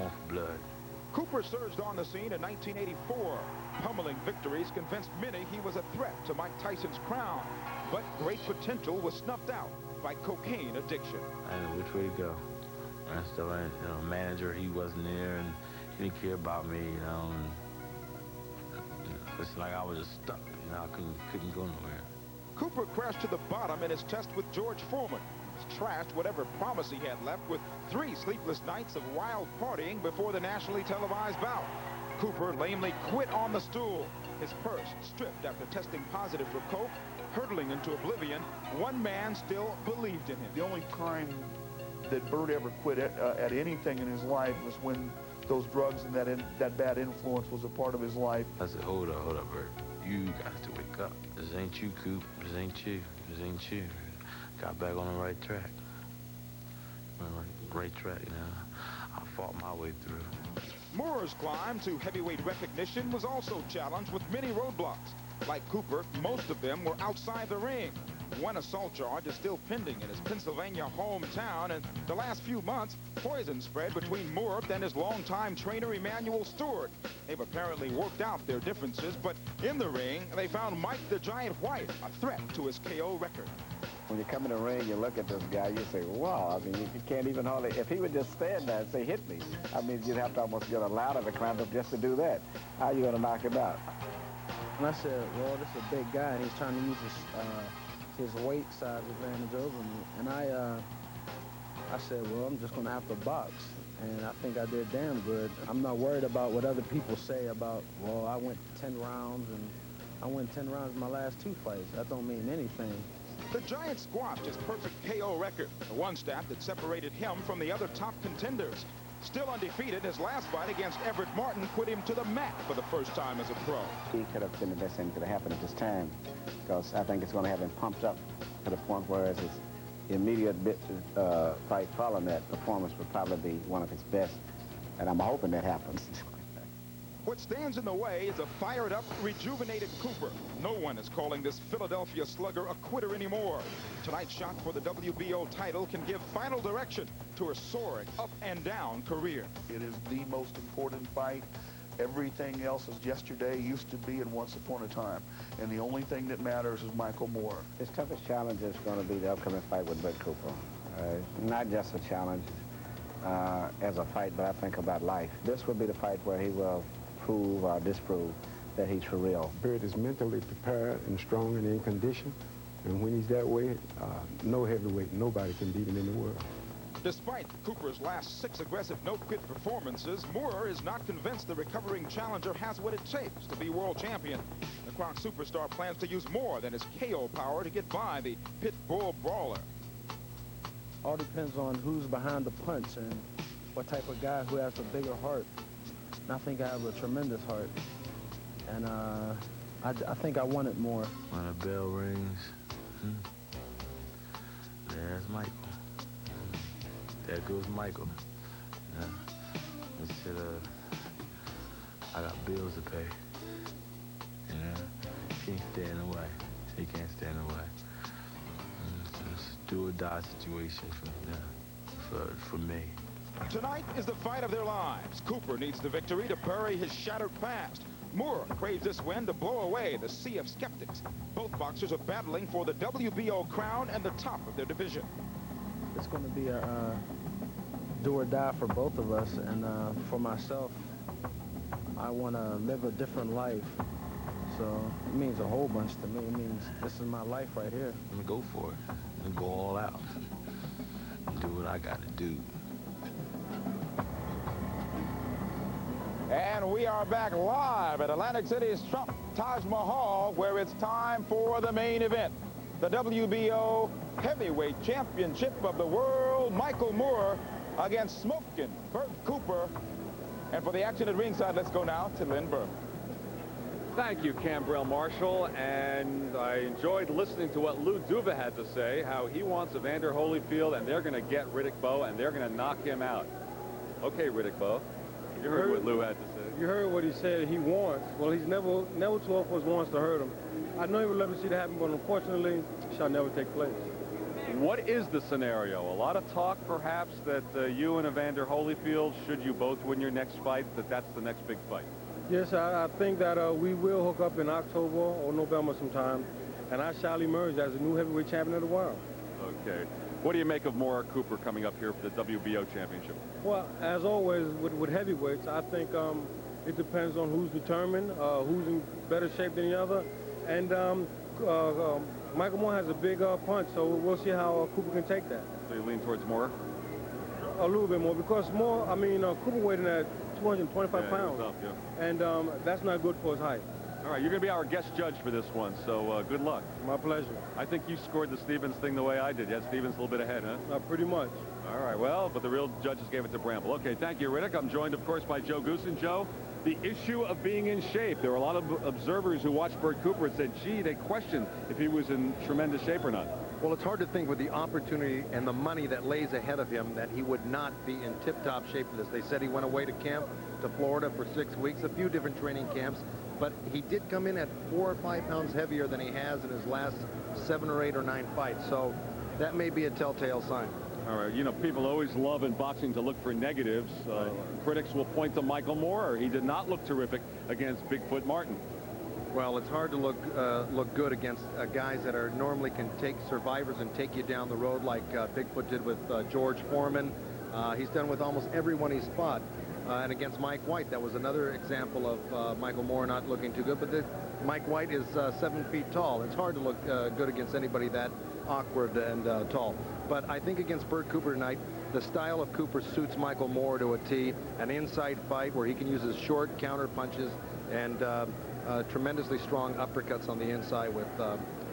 going for blood. Cooper surged on the scene in 1984. Pummeling victories convinced many he was a threat to Mike Tyson's crown. But great potential was snuffed out by cocaine addiction. I didn't know which way to go. And stuff, you know, manager, he wasn't there, and he didn't care about me, you know. And, it's like I was just stuck, you know. I couldn't go nowhere. Cooper crashed to the bottom in his test with George Foreman. Trashed whatever promise he had left with 3 sleepless nights of wild partying before the nationally televised bout. Cooper lamely quit on the stool. His purse stripped after testing positive for coke. Hurtling into oblivion, one man still believed in him. The only time that Bert ever quit at anything in his life was when those drugs and that bad influence was a part of his life. I said, hold up, Bert. You got to wake up. This ain't you, Coop. This ain't you. This ain't you. Got back on the right track. Right track, you know. I fought my way through. Moorer's climb to heavyweight recognition was also challenged with many roadblocks. Like Cooper, most of them were outside the ring. One assault charge is still pending in his Pennsylvania hometown, and the last few months, poison spread between Moorer and his longtime trainer Emanuel Stewart. They've apparently worked out their differences, but in the ring, they found Mike the Giant White a threat to his KO record. When you come in the ring, you look at this guy, you say, wow, I mean, you can't even hardly, if he would just stand there and say, hit me, I mean, you'd have to almost get a ladder to climb up just to do that. How are you going to knock him out? And I said, well, this is a big guy, and he's trying to use his weight size advantage over me. And I said, well, I'm just going to have to box. And I think I did damn good. I'm not worried about what other people say about, well, I went 10 rounds, and I went 10 rounds in my last 2 fights. That don't mean anything. The Giant squashed his perfect KO record, the one stat that separated him from the other top contenders. Still undefeated, his last fight against Everett Martin put him to the mat for the first time as a pro. He could have been the best thing that could have happened at this time, because I think it's going to have him pumped up to the point where his immediate fight following that performance would probably be one of his best, and I'm hoping that happens. What stands in the way is a fired-up, rejuvenated Cooper. No one is calling this Philadelphia slugger a quitter anymore. Tonight's shot for the WBO title can give final direction to a soaring up-and-down career. It is the most important fight. Everything else is yesterday, used to be, and once upon a time. And the only thing that matters is Michael Moorer. His toughest challenge is going to be the upcoming fight with Bert Cooper. Not just a challenge as a fight, but I think about life. This will be the fight where he will prove or disprove that he's for real. Bert is mentally prepared and strong and in condition, and when he's that way, no heavyweight, nobody can beat him in the world. Despite Cooper's last 6 aggressive no-quit performances, Moorer is not convinced the recovering challenger has what it takes to be world champion. The Croc superstar plans to use more than his KO power to get by the pit bull brawler. All depends on who's behind the punch and what type of guy who has a bigger heart. And I think I have a tremendous heart, and I think I want it more. When the bell rings, there's Michael. There goes Michael. Instead of, I got bills to pay. You know, he can't stand in the way. He can't stand in the way. It's a do-or-die situation for me. Tonight is the fight of their lives. Cooper needs the victory to bury his shattered past. Moorer craves this win to blow away the sea of skeptics. Both boxers are battling for the WBO crown and the top of their division. It's going to be a do or die for both of us, and for myself, I want to live a different life. So it means a whole bunch to me. It means this is my life right here. I'm going to go for it. I'm going to go all out and do what I got to do. And we are back live at Atlantic City's Trump Taj Mahal, where it's time for the main event. The WBO Heavyweight Championship of the World, Michael Moorer against Smokin Bert Cooper. And for the action at ringside, let's go now to Lynn Burke. Thank you, Cambrell Marshall, and I enjoyed listening to what Lou Duva had to say, how he wants Evander Holyfield, and they're going to get Riddick Bowe, and they're going to knock him out. Okay, Riddick Bowe, you heard what Lou had to say. You heard what he said he wants. Well, he's never too old for his wants to hurt him. I know he would love to see that happen, but unfortunately, it shall never take place. What is the scenario? A lot of talk, perhaps, that you and Evander Holyfield, should you both win your next fight, that's the next big fight. Yes, I think that we will hook up in October or November sometime, and I shall emerge as a new heavyweight champion of the world. Okay. What do you make of Moorer-Cooper coming up here for the WBO championship? Well, as always, with heavyweights, I think it depends on who's determined, who's in better shape than the other, and Michael Moorer has a big punch, so we'll see how Cooper can take that. So you lean towards Moorer? A little bit more, because Cooper weighed in at 225 pounds, up, yeah. and that's not good for his height. All right, you're going to be our guest judge for this one, so good luck. My pleasure. I think you scored the Stevens thing the way I did. Yeah, Stevens a little bit ahead, huh? Pretty much. All right, well, but the real judges gave it to Bramble. Okay, thank you, Riddick. I'm joined, of course, by Joe Goosen. Joe, the issue of being in shape. There were a lot of observers who watched Bert Cooper and said, gee, they questioned if he was in tremendous shape or not. Well, it's hard to think with the opportunity and the money that lays ahead of him that he would not be in tip-top shape for this. They said he went away to camp to Florida for 6 weeks, a few different training camps, but he did come in at 4 or 5 pounds heavier than he has in his last 7 or 8 or 9 fights. So that may be a telltale sign. All right, you know, people always love in boxing to look for negatives. Critics will point to Michael Moorer. He did not look terrific against Bigfoot Martin. Well, it's hard to look good against guys that are normally can take survivors and take you down the road like Bigfoot did with George Foreman. He's done with almost everyone he's fought. And against Mike White, that was another example of Michael Moorer not looking too good. But Mike White is 7 feet tall. It's hard to look good against anybody that awkward and tall. But I think against Bert Cooper tonight, the style of Cooper suits Michael Moorer to a T. An inside fight where he can use his short counter punches and tremendously strong uppercuts on the inside with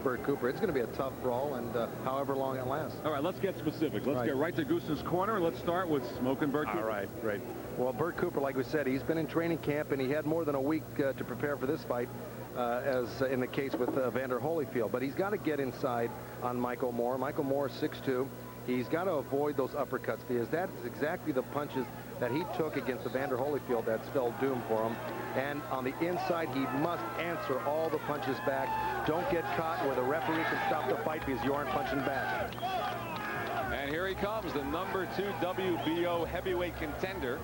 Bert Cooper. It's going to be a tough brawl, and however long it lasts. All right, let's get specific. Let's get right to Goosen's corner. Let's start with Smokin Bert Cooper. All right, great. Well, Bert Cooper, like we said, he's been in training camp, and he had more than a week to prepare for this fight, as in the case with Evander Holyfield. But he's got to get inside on Michael Moorer. Michael Moorer, 6'2". He's got to avoid those uppercuts, because that is exactly the punches that he took against Evander Holyfield that spelled doom for him. And on the inside, he must answer all the punches back. Don't get caught where the referee can stop the fight because you aren't punching back. And here he comes, the #2 WBO heavyweight contender.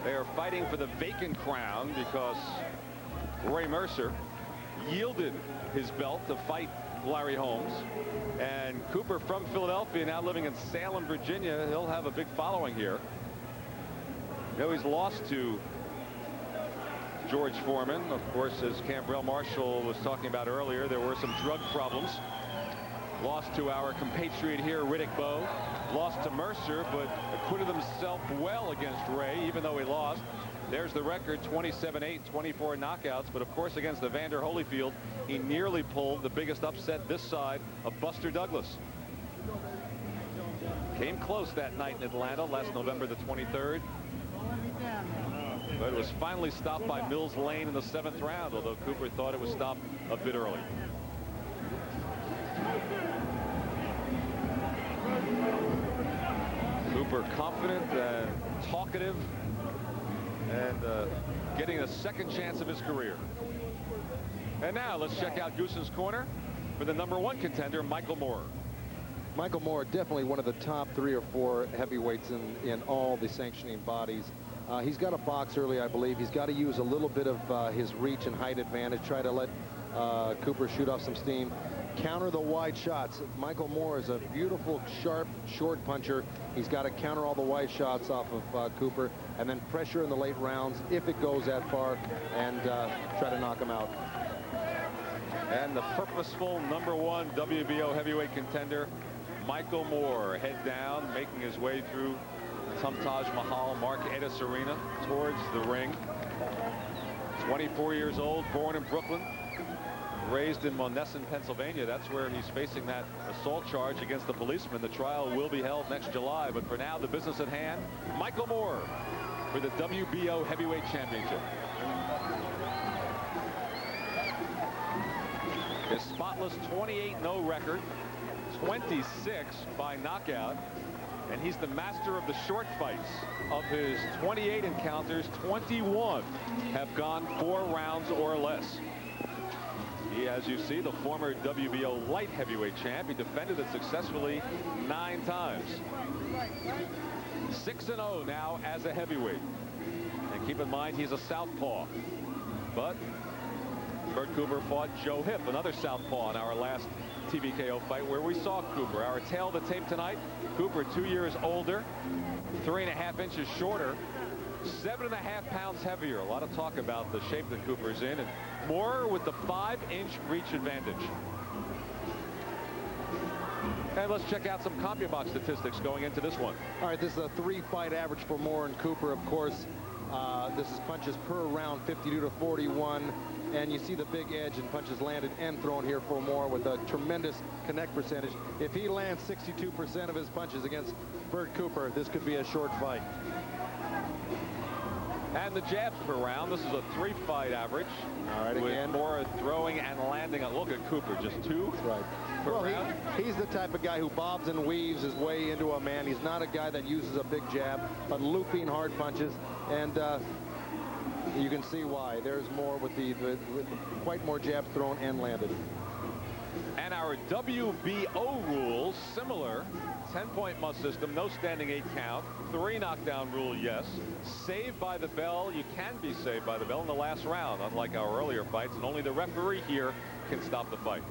They are fighting for the vacant crown because Roy Mercer yielded his belt to fight Larry Holmes. And Cooper from Philadelphia, now living in Salem, Virginia, he'll have a big following here. You know, he's lost to George Foreman. Of course, as Cambrell Marshall was talking about earlier, there were some drug problems. Lost to our compatriot here, Riddick Bowe. Lost to Mercer, but acquitted himself well against Ray, even though he lost. There's the record, 27-8, 24 knockouts. But, of course, against Evander Holyfield, he nearly pulled the biggest upset this side of Buster Douglas. Came close that night in Atlanta, last November the 23rd. But it was finally stopped by Mills Lane in the 7th round, although Cooper thought it was stopped a bit early. Cooper confident and talkative and getting a second chance of his career. And now let's check out Goosen's corner for the #1 contender, Michael Moorer. Michael Moorer, definitely one of the top 3 or 4 heavyweights in all the sanctioning bodies. He's got to box early, I believe. He's got to use a little bit of his reach and height advantage, try to let Cooper shoot off some steam. Counter the wide shots. Michael Moorer is a beautiful, sharp, short puncher. He's got to counter all the wide shots off of Cooper, and then pressure in the late rounds if it goes that far, and try to knock him out. And the purposeful #1 WBO heavyweight contender, Michael Moorer, head down, making his way through Taj Mahal Mark Edis Arena towards the ring. 24 years old, born in Brooklyn, raised in Monessen, Pennsylvania. That's where he's facing that assault charge against the policeman. The trial will be held next July, but for now, the business at hand, Michael Moorer for the WBO heavyweight championship. His spotless 28-0 record, 26 by knockout, and he's the master of the short fights. Of his 28 encounters, 21 have gone 4 rounds or less. He, as you see, the former WBO light heavyweight champ. He defended it successfully 9 times. 6-0 now as a heavyweight. And keep in mind, he's a southpaw. But Bert Cooper fought Joe Hipp, another southpaw, in our last TVKO fight where we saw Cooper. Our tail of the tape tonight, Cooper 2 years older, 3.5 inches shorter, 7.5 pounds heavier. A lot of talk about the shape that Cooper's in, and Moorer with the 5-inch reach advantage. And let's check out some CompuBox statistics going into this one. All right, this is a 3-fight average for Moorer and Cooper, of course. This is punches per round, 52 to 41. And you see the big edge in punches landed and thrown here for Moorer with a tremendous connect percentage. If he lands 62% of his punches against Bert Cooper, this could be a short fight. And the jabs per round. This is a 3-fight average. All right, with again. Moorer throwing and landing. Look at Cooper, just 2 per round. He's the type of guy who bobs and weaves his way into a man. He's not a guy that uses a big jab, but looping hard punches. And you can see why. There's more with quite more jabs thrown and landed. And our WBO rules, similar. 10-point must system, no standing 8 count, 3 knockdown rule, yes. Saved by the bell, you can be saved by the bell in the last round, unlike our earlier fights, and only the referee here can stop the fight.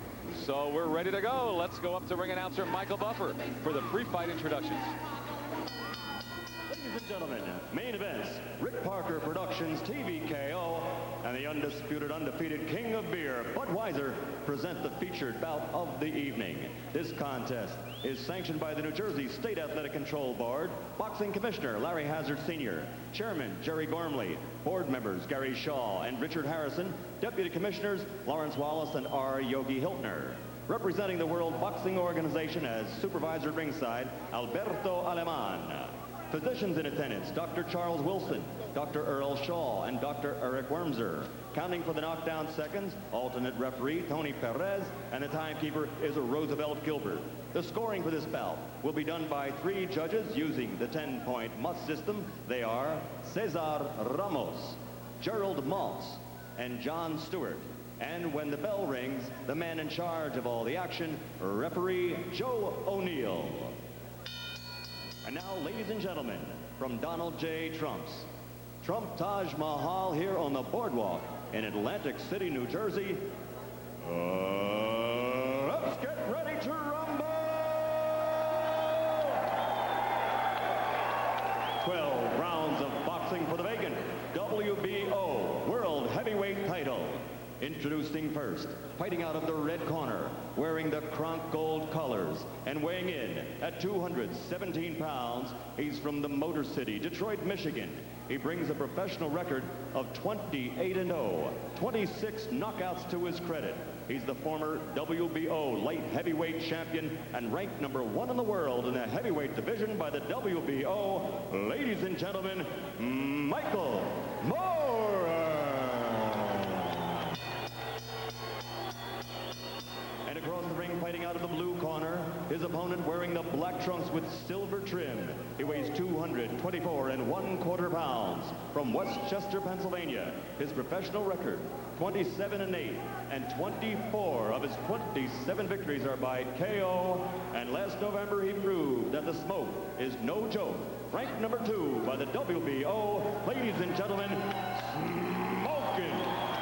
So we're ready to go. Let's go up to ring announcer Michael Buffer for the pre-fight introductions. Ladies and gentlemen, main events, Rick Parker Productions TVKO and the undisputed, undefeated king of beer, Budweiser, present the featured bout of the evening. This contest is sanctioned by the New Jersey State Athletic Control Board, Boxing Commissioner Larry Hazard Sr., Chairman Jerry Gormley, board members Gary Shaw and Richard Harrison, Deputy Commissioners Lawrence Wallace and R. Yogi Hiltner. Representing the World Boxing Organization as supervisor at ringside, Alberto Aleman. Physicians in attendance, Dr. Charles Wilson, Dr. Earl Shaw, and Dr. Eric Wormser. Counting for the knockdown seconds, alternate referee Tony Perez, and the timekeeper is Roosevelt Gilbert. The scoring for this bout will be done by 3 judges using the 10-point must system. They are Cesar Ramos, Gerald Maltz, and John Stewart. And when the bell rings, the man in charge of all the action, referee Joe O'Neill. And now, ladies and gentlemen, from Donald J. Trump's Trump Taj Mahal here on the boardwalk in Atlantic City, New Jersey. Let's get ready to rumble! 12 rounds of boxing for the vacant WBO World Heavyweight title. Introducing first, fighting out of the red corner, wearing the Kronk Gold colors, and weighing in at 217 pounds, he's from the Motor City, Detroit, Michigan. He brings a professional record of 28-0, 26 knockouts to his credit. He's the former WBO light heavyweight champion and ranked #1 in the world in the heavyweight division by the WBO. Ladies and gentlemen, Michael Moorer. And across the ring, fighting out of the blue corner, his opponent wearing the black trunks with silver trim. He weighs 224 1/4 pounds from Westchester, Pennsylvania. His professional record, 27-8, and 24 of his 27 victories are by KO. And last November, he proved that the smoke is no joke. Ranked #2 by the WBO, ladies and gentlemen, Smokin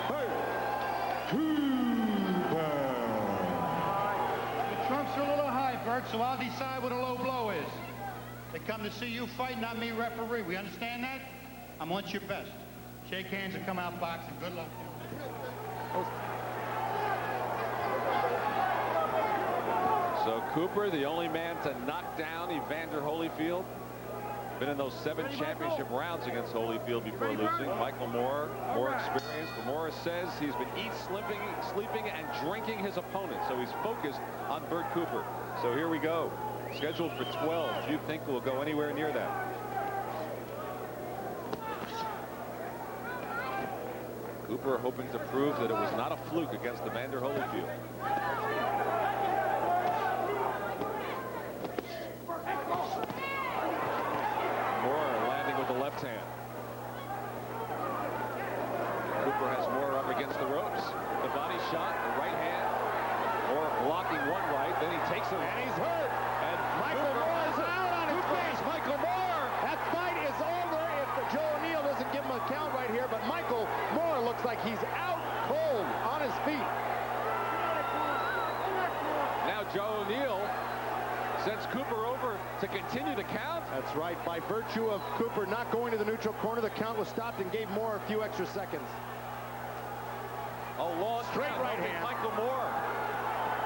Bert Cooper. The trunks are a little high, Bert, so I'll decide what a low blow is. They come to see you fight, not me referee. We understand that? I want your best. Shake hands and come out boxing. Good luck. So Cooper, the only man to knock down Evander Holyfield. Been in those 7 championship rounds against Holyfield before losing. Michael Moorer, more experienced, but Moorer says he's been sleeping, and drinking his opponent. So he's focused on Bert Cooper. So here we go. Scheduled for 12. Do you think we'll go anywhere near that? Cooper hoping to prove that it was not a fluke against Evander Holyfield. Moorer landing with the left hand. Cooper has Moorer up against the ropes. the body shot, the right hand, or blocking one right. Then he takes it, and he's hurt. And Michael Moore is out on his face. Michael Moore. That fight is over if Joe O'Neill doesn't give him a count right here. But Michael Moore looks like he's out cold on his feet. Now Joe O'Neill sends Cooper over to continue the count. That's right. By virtue of Cooper not going to the neutral corner, the count was stopped and gave Moore a few extra seconds. A long straight right hand. Michael Moore.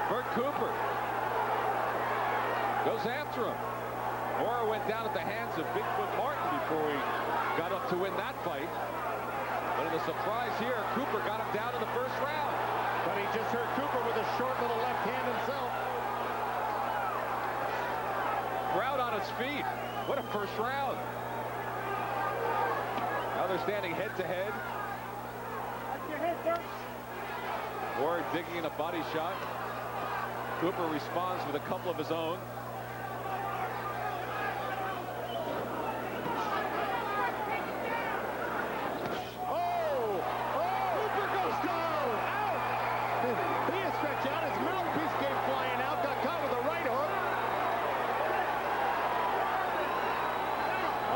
Bert Cooper goes after him. Moore went down at the hands of Bigfoot Martin before he got up to win that fight. But in a surprise here, Cooper got him down in the first round. But he just hurt Cooper with a short little left hand himself. Crowd on its feet. What a first round. Now they're standing head to head. Moore digging in a body shot. Cooper responds with a couple of his own. Cooper goes down. Out. He is stretched out. His mouthpiece came flying out. Got caught with a right hook.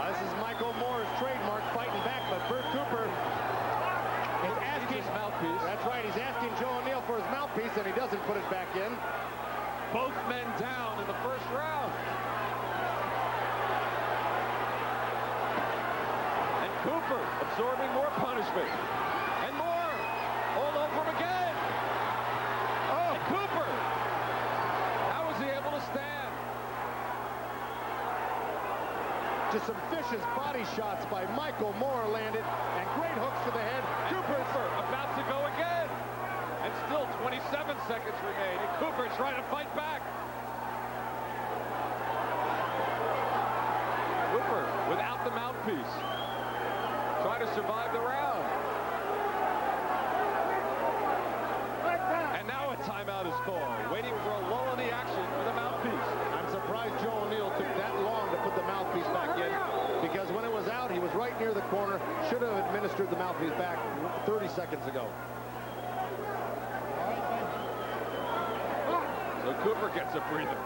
This is Michael Moore's trademark, fighting back, but Bert Cooper is asking his mouthpiece. That's right. He's asking Joe O'Neill for his mouthpiece, and he doesn't put it back in. Both men down in the first round. And Cooper absorbing more punishment. And more. All over him again. Oh, and Cooper. How was he able to stand? Just some vicious body shots by Michael Moore landed, and great hooks to the head. And Cooper about to go again. And still 27 seconds remain. And Cooper trying to fight back. Cooper without the mouthpiece. Trying to survive the round. And now a timeout is called. Waiting for a lull in the action for the mouthpiece. I'm surprised Joe O'Neill took that long to put the mouthpiece back in, because when it was out, he was right near the corner. Should have administered the mouthpiece back 30 seconds ago. So Cooper gets a breather.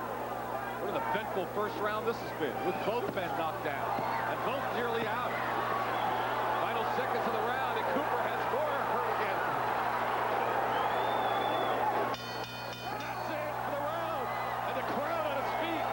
What an eventful first round this has been, with both men knocked down and both nearly out. Final seconds of the round, and Cooper has Moore hurt again. And that's it for the round, and the crowd on its feet.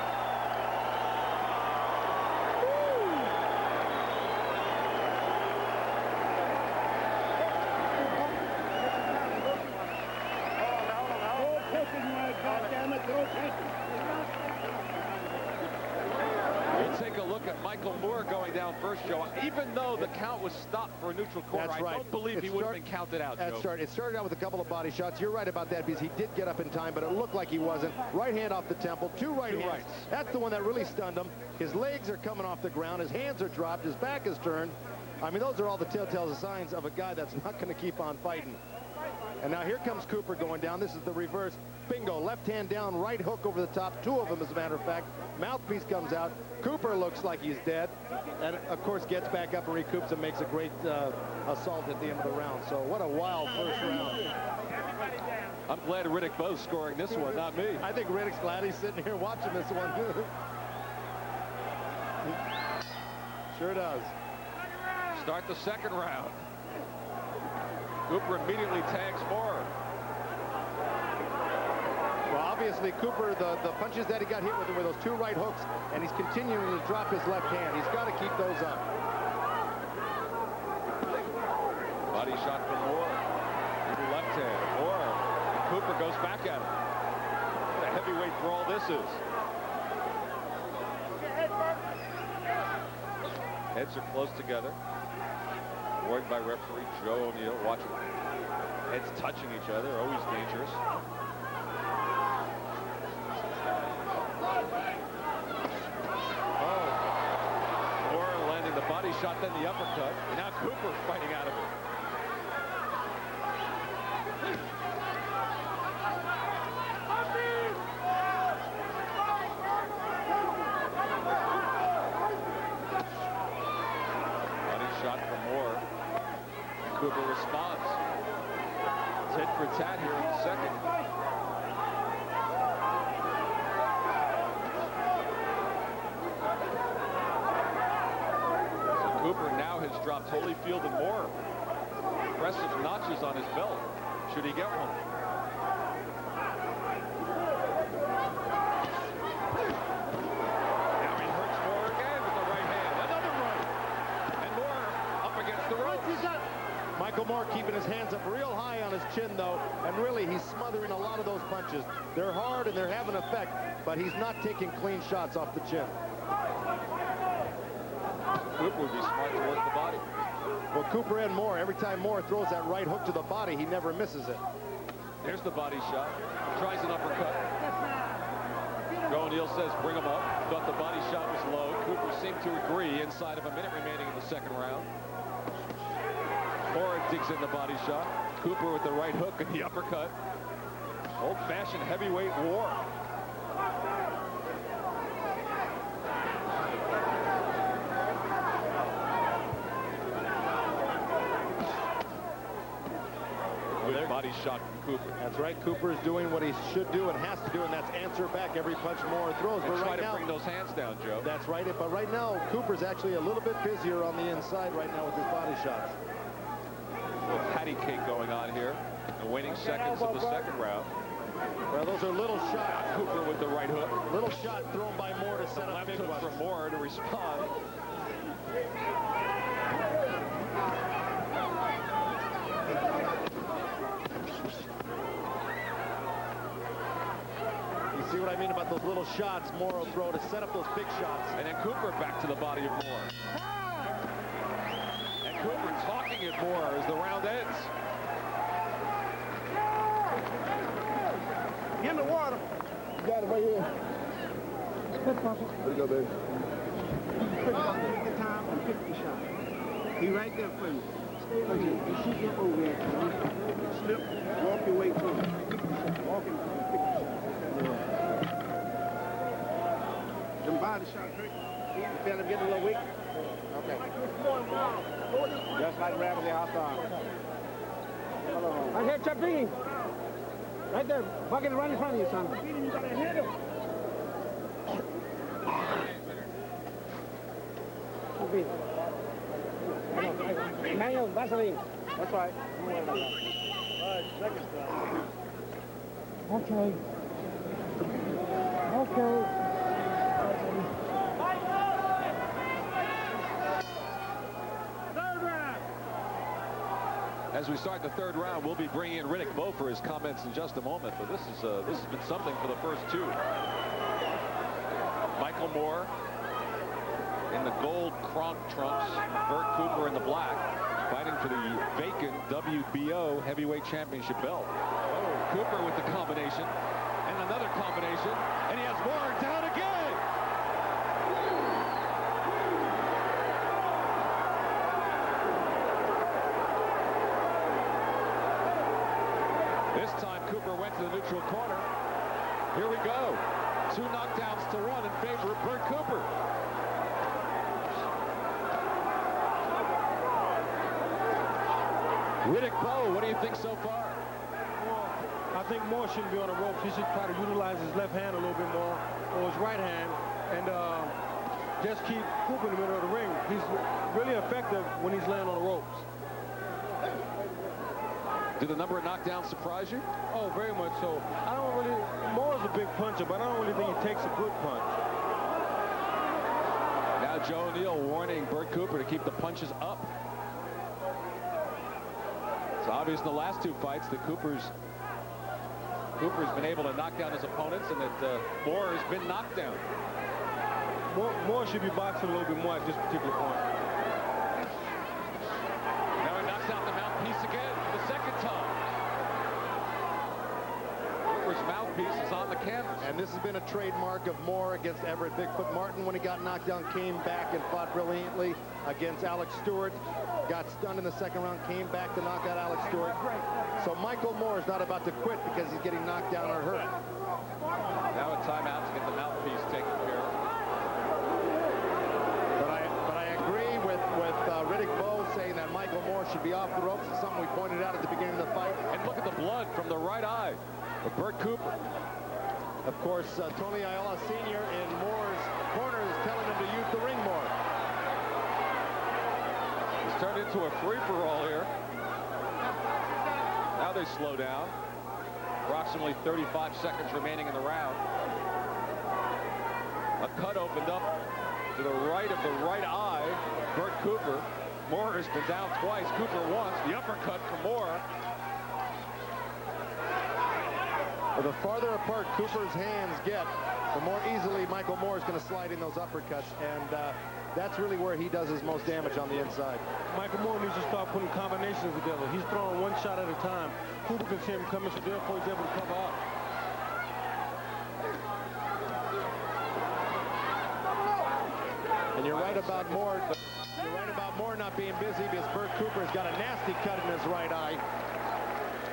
We'll take a look at Michael Moore going down first, Joe. Even though the count was stopped for a neutral corner, That's right. I don't believe he would have been counted out, That's Joe. right. It started out with a couple of body shots. You're right about that, because he did get up in time, but it looked like he wasn't. Right hand off the temple, two right hands. rights. That's the one that really stunned him. His legs are coming off the ground. His hands are dropped. His back is turned. I mean, those are all the telltale signs of a guy that's not going to keep on fighting. And now here comes Cooper going down. This is the reverse. Bingo. Left hand down, right hook over the top. Two of them, as a matter of fact. Mouthpiece comes out. Cooper looks like he's dead. And, of course, gets back up and recoups and makes a great assault at the end of the round. So what a wild first round. I'm glad Riddick Bowe's scoring this one, not me. I think Riddick's glad he's sitting here watching this one. Sure does. Start the second round. Cooper immediately tags Moore. Well, obviously, Cooper, the punches that he got hit with were those two right hooks, and he's continuing to drop his left hand. He's got to keep those up. Body shot from Moore. Left hand. Moore. Cooper goes back at him. What a heavyweight brawl this is. Heads are close together. Warned by referee Joe O'Neill, watching heads touching each other, always dangerous. Oh, Moore landing the body shot, then the uppercut. And now Cooper fighting out of it. Body shot from Moore. Cooper responds. Tit for tat here in the second. So Cooper now has dropped Holyfield and Moorer. Impressive notches on his belt, should he get one. Now he hurts Moorer again with the right hand. Another right. And Moorer up against the ropes. Michael Moore keeping his hands up real high on his chin, though, and really he's smothering a lot of those punches. They're hard and they're having effect, but he's not taking clean shots off the chin. Cooper would be smart to work the body. Well, Cooper and Moore, every time Moore throws that right hook to the body, he never misses it. There's the body shot. Tries an uppercut. Joe O'Neill says bring him up. Thought the body shot was low. Cooper seemed to agree inside of a minute remaining in the second round. Moore digs in the body shot. Cooper with the right hook and the uppercut. Old-fashioned heavyweight war. Good body shot from Cooper. That's right. Cooper is doing what he should do and has to do, and that's answer back every punch Moore throws. And but try right to now, bring those hands down, Joe. That's right. But right now, Cooper's actually a little bit busier on the inside right now with his body shots. A little patty cake going on here. The waning seconds of the second round. Well, those are little shots. Cooper with the right hook. Little shot thrown by Moore to set up big hook ones. from Moore to respond. You see what I mean about those little shots Moore will throw to set up those big shots. And then Cooper back to the body of Moore. And Cooper talking at Moore as the round ends. Get in the water. You got it right here. There you go, baby. Take the time and 50 shots. He right there for you. Stay right here. You shoot him over there. Slip, walk your way through. 50 shots. Walk him through 50 shots. Them body shots, Rick. You feel him getting a little weak? Okay. Just like Ramsey outside. Right here, Chapin. Right there. Bucket right in front of you, son. You gotta hit him. Manual, Vaseline. That's right. Okay. Okay. As we start the third round, we'll be bringing in Riddick Bowe for his comments in just a moment. But this has been something for the first two. Michael Moore in the gold Kronk trunks, Bert Cooper in the black, fighting for the vacant WBO heavyweight championship belt. Oh, Cooper with the combination and another combination, and he has Moore down again. This time Cooper went to the neutral corner. Here we go. 2 knockdowns to 1 in favor of Bert Cooper. Riddick Bowe, what do you think so far? Well, I think Moore shouldn't be on the ropes. He should try to utilize his left hand a little bit more, or his right hand, and just keep Cooper in the middle of the ring. He's really effective when he's laying on the ropes. Did the number of knockdowns surprise you? Oh, very much so. I don't really, Moore's a big puncher, but I don't really think he takes a good punch. Now Joe O'Neill warning Bert Cooper to keep the punches up. It's obvious in the last 2 fights that Cooper's been able to knock down his opponents, and that Moore has been knocked down. Moore should be boxing a little bit more at this particular point. Now he knocks out the mouthpiece again for the second time. Cooper's mouthpiece is on the canvas. And this has been a trademark of Moore against Everett Bigfoot Martin. When he got knocked down, came back and fought brilliantly against Alex Stewart. Got stunned in the second round, came back to knock out Alex Stewart. So Michael Moore is not about to quit because he's getting knocked down or hurt. Now a timeout to get the mouthpiece taken care of. But I agree with Riddick Bowe saying that Michael Moore should be off the ropes. It's something we pointed out at the beginning of the fight. And look at the blood from the right eye of Bert Cooper. Of course, Tony Ayala Sr. in Moore's corner is telling him to use the ring more. It's turned into a free-for-all here. Now they slow down. Approximately 35 seconds remaining in the round. A cut opened up to the right of the right eye. Bert Cooper. Moorer has been down twice. Cooper once. The uppercut from Moorer. Well, the farther apart Cooper's hands get, the more easily Michael Moorer is going to slide in those uppercuts. And that's really where he does his most damage on the inside. Michael Moorer needs to start putting combinations together. He's throwing one shot at a time. Cooper can see him coming, so therefore he's able to cover up. And you're right about Moorer. You're right about Moorer not being busy because Bert Cooper has got a nasty cut in his right eye.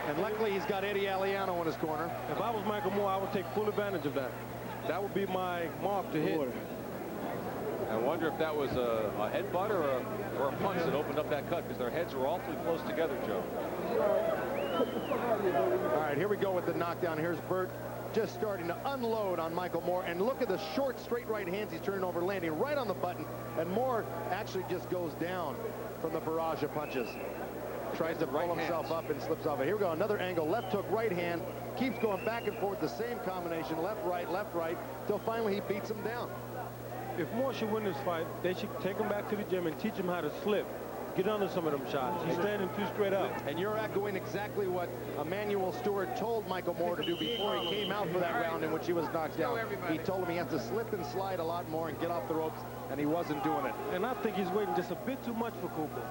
And luckily he's got Eddie Aliano in his corner. If I was Michael Moorer, I would take full advantage of that. That would be my mark to hit. I wonder if that was a headbutt or a punch that opened up that cut, because their heads were awfully close together, Joe. All right, here we go with the knockdown. Here's Bert just starting to unload on Michael Moorer. And look at the short, straight right hands he's turning over, landing right on the button. And Moorer actually just goes down from the barrage of punches. Tries to pull himself up and slips off it. Here we go, another angle. Left hook, right hand. Keeps going back and forth, the same combination. Left, right, till finally he beats him down. If Moorer should win this fight, they should take him back to the gym and teach him how to slip. Get under some of them shots. He's standing too straight up. And you're echoing exactly what Emmanuel Stewart told Michael Moorer to do before he came out for that round in which he was knocked down. He told him he has to slip and slide a lot more and get off the ropes, and he wasn't doing it. And I think he's waiting just a bit too much for Cooper.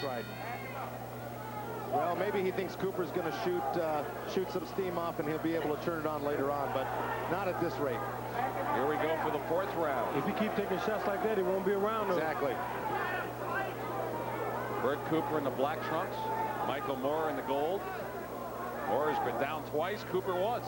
Right. Well, maybe he thinks Cooper's going to shoot some steam off and he'll be able to turn it on later on, but not at this rate. Here we go for the fourth round. If he keeps taking shots like that, he won't be around. Exactly. Bert Cooper in the black trunks. Michael Moorer in the gold. Moorer's been down twice. Cooper once.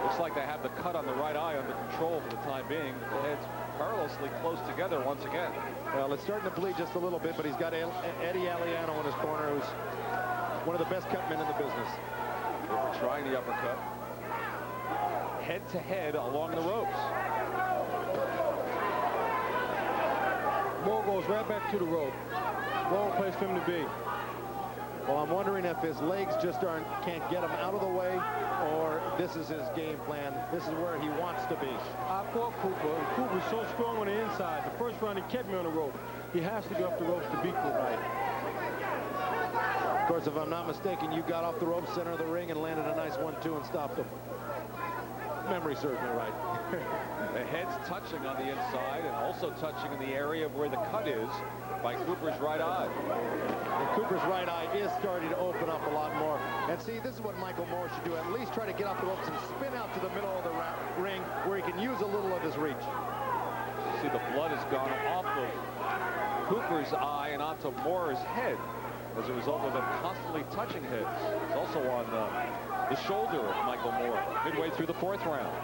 Looks like they have the cut on the right eye under control for the time being. The heads perilously close together once again. Well, it's starting to bleed just a little bit, but he's got Eddie Aliano in his corner, who's one of the best cut men in the business. Cooper trying the uppercut. Head to head along the ropes. Moorer goes right back to the rope. Wrong place for him to be. Well, I'm wondering if his legs just can't get him out of the way, or this is his game plan. This is where he wants to be. I fought Cooper, and Cooper's so strong on the inside. The first round, he kept me on the rope. He has to get off the ropes to beat Cooper. Right. Of course, if I'm not mistaken, you got off the rope, center of the ring, and landed a nice 1-2 and stopped him. Memory serves me right. The head's touching on the inside and also touching in the area of where the cut is by Cooper's right eye. And Cooper's right eye is starting to open up a lot more. And see, this is what Michael Moorer should do. At least try to get off the ropes and spin out to the middle of the ring where he can use a little of his reach. See, the blood has gone off of Cooper's eye and onto Moorer's head as a result of them constantly touching heads. It's also on the shoulder of Michael Moorer midway through the fourth round.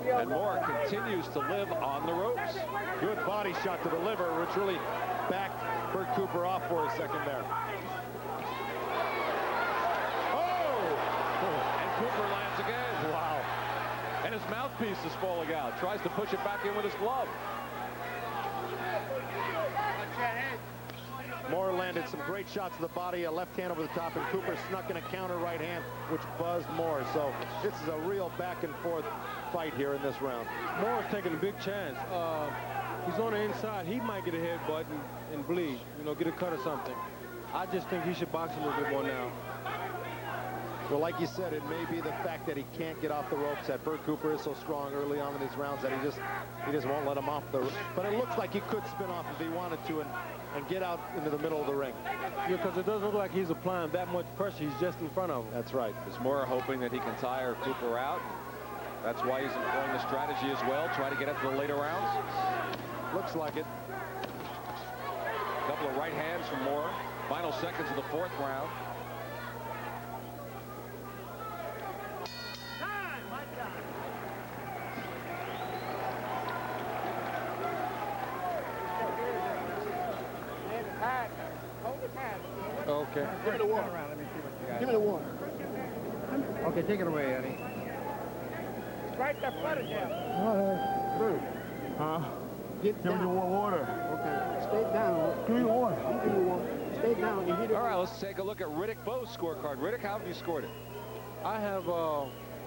And Moorer continues to live on the ropes. Good body shot to the liver, which really backed Bert Cooper off for a second there. Oh! And Cooper lands again. Wow. And his mouthpiece is falling out. Tries to push it back in with his glove. Moorer landed some great shots to the body, a left hand over the top, and Cooper snuck in a counter right hand, which buzzed Moorer. So this is a real back and forth fight here in this round. Moorer's taking a big chance. He's on the inside. He might get a headbutt and bleed, you know, get a cut or something. I just think he should box a little bit more now. Well, like you said, it may be the fact that he can't get off the ropes, that Bert Cooper is so strong early on in these rounds that he just won't let him off the ropes. But it looks like he could spin off if he wanted to and get out into the middle of the ring. Yeah, because it doesn't look like he's applying that much pressure. He's just in front of him. That's right. Is Moorer hoping that he can tire Cooper out? That's why he's employing the strategy as well, try to get into the later rounds. Looks like it. A couple of right hands from Moorer. Final seconds of the fourth round. Okay. Give me the water. Give me the water. Okay, take it away, Eddie. Right there, flutter jab. Huh? Get Give me the down. water. Okay. Stay down. Give me the water. Give me the water. Stay down. You hit it. All right, let's take a look at Riddick Bowe's scorecard. Riddick, how have you scored it? I have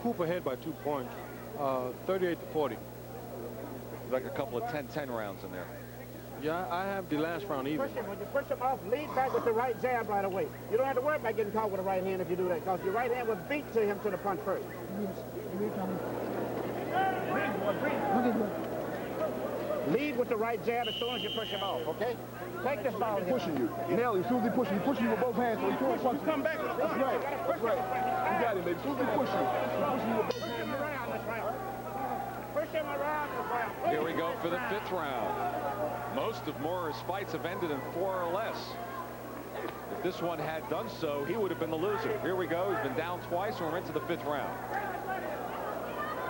Cooper ahead by 2 points, 38-40. Like a couple of 10-10 rounds in there. Yeah, I have the last round even. Push him. When you push him off, lead back with the right jab right away. You don't have to worry about getting caught with the right hand if you do that, because your right hand will beat to him to the punch first. Lead with the right jab as soon as you push him off, okay? Take this ball. Pushing you. Nelly, as soon as he pushing you with both hands, so he can't punch you. Come back. That's right. That's right. You got it, baby. As soon as he pushing you with both hands. Push him around this round. Push him around this round. Here we go for the 5th round. Most of Moorer's fights have ended in 4 or less. If this one had done so, he would have been the loser. Here we go. He's been down twice, and we're into the 5th round.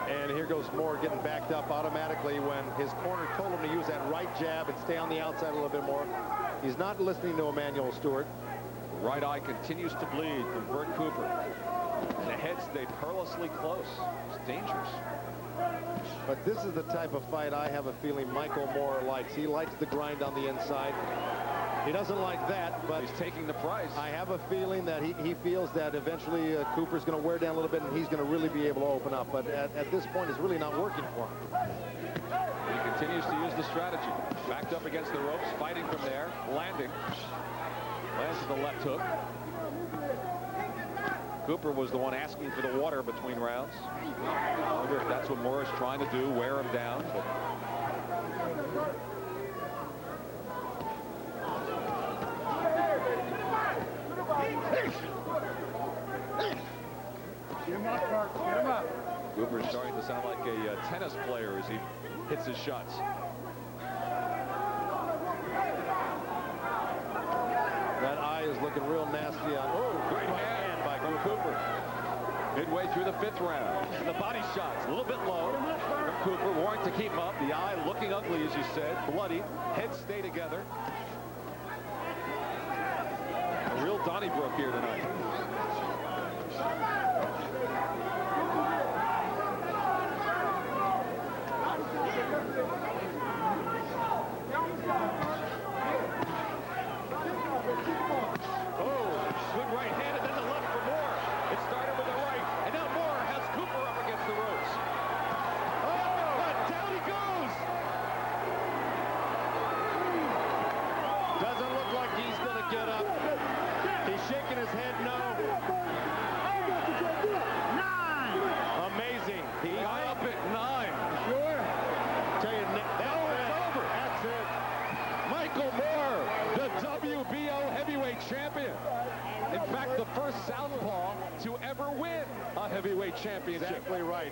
And here goes Moorer getting backed up automatically when his corner told him to use that right jab and stay on the outside a little bit more. He's not listening to Emmanuel Stewart. Right eye continues to bleed from Bert Cooper. And the head stayed perilously close. It's dangerous. But this is the type of fight I have a feeling Michael Moorer likes. He likes the grind on the inside. He doesn't like that, but he's taking the price. I have a feeling that he feels that eventually Cooper's going to wear down a little bit and he's going to really be able to open up. But at this point, it's really not working for him. He continues to use the strategy. Backed up against the ropes, fighting from there, landing. Lands with the left hook. Cooper was the one asking for the water between rounds. I wonder if that's what Moore's trying to do, wear him down. But Cooper's starting to sound like a tennis player as he hits his shots. That eye is looking real nasty on. Oh, great hand by Cooper. Midway through the 5th round. And the body shots a little bit low from Cooper, wanting to keep him up. The eye looking ugly, as you said, bloody. Heads stay together. A real Donnybrook here tonight. Champion. In fact, the first southpaw to ever win a heavyweight championship. Exactly right.